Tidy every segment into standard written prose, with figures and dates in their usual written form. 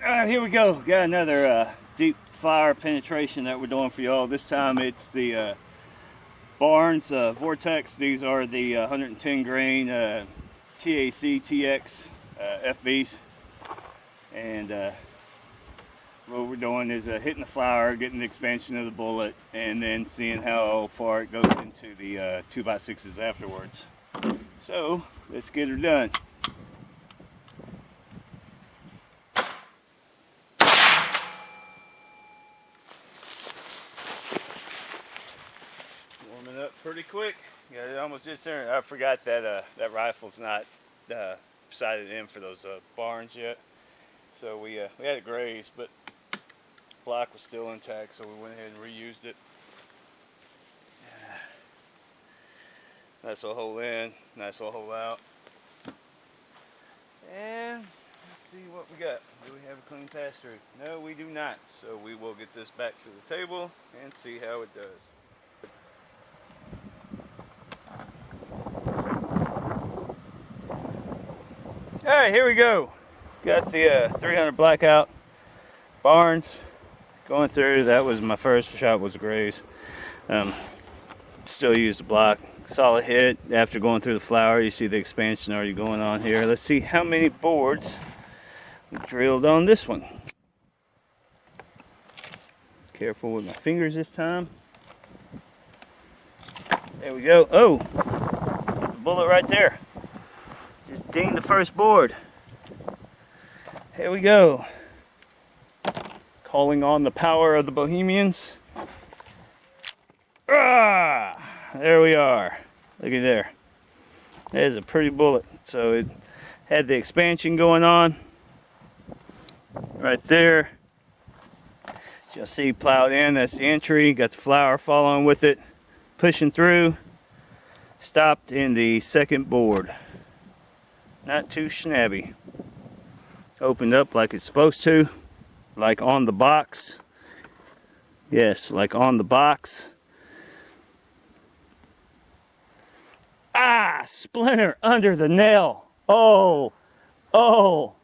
Alright, here we go. Got another deep fire penetration that we're doing for y'all. This time it's the Barnes vor-tx. These are the 110 grain Tac-Tx FBs. And what we're doing is hitting the flower, getting the expansion of the bullet, and then seeing how far it goes into the 2x6s afterwards. So, let's get her done. Warming up pretty quick. Got it almost just there. I forgot that that rifle's not sighted in for those barns yet. So we had it grazed, but block was still intact, so we went ahead and reused it. Nice little hole in, nice little hole out. And let's see what we got. Do we have a clean pass through? No, we do not. So we will get this back to the table and see how it does. Alright, here we go. Got the 300BLKOUT Barnes going through. That was my first shot, was a graze. Still used the block. Solid hit. After going through the flower, you see the expansion already going on here. Let's see how many boards we drilled on this one. Careful with my fingers this time. There we go. Oh, the bullet right there. Just dinged the first board. Here we go. Calling on the power of the Bohemians. Ah! There we are. Look at there. That is a pretty bullet. So it had the expansion going on right there. You'll see plowed in. That's the entry. Got the flower following with it, pushing through. Stopped in the second board. Not too snabby. Opened up like it's supposed to, like on the box. Yes, like on the box. Ah, splinter under the nail. Oh, oh,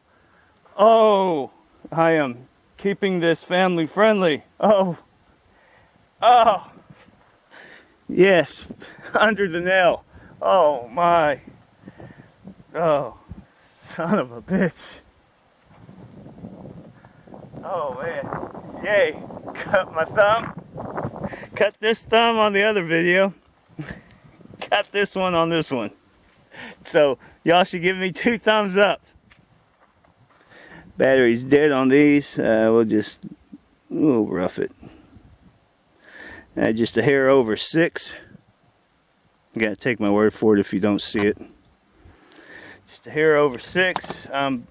oh. I am keeping this family friendly. Oh, oh. Yes, under the nail. Oh my. Oh, son of a bitch. Oh man. Yay. Cut my thumb. Cut this thumb on the other video. Got this one on this one. So y'all should give me 2 thumbs up. Battery's dead on these. We'll rough it. Just a hair over 6. You gotta take my word for it if you don't see it. Just a hair over 6. I'm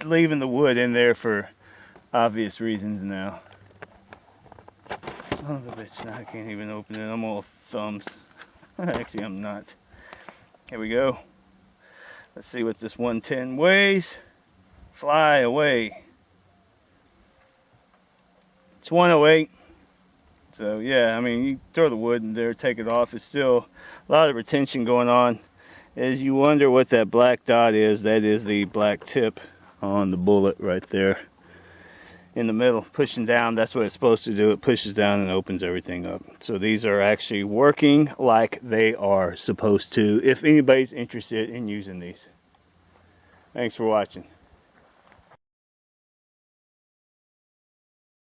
leaving the wood in there for obvious reasons now. Son of a bitch, now I can't even open it. I'm all thumbs. Actually, I'm not. Here we go. Let's see what this 110 weighs. Fly away. It's 108. So yeah, I mean, you throw the wood in there, take it off. It's still a lot of retention going on. As you wonder what that black dot is, that is the black tip on the bullet right there. In the middle, pushing down, that's what it's supposed to do. It pushes down and opens everything up. So these are actually working like they are supposed to, if anybody's interested in using these. Thanks for watching.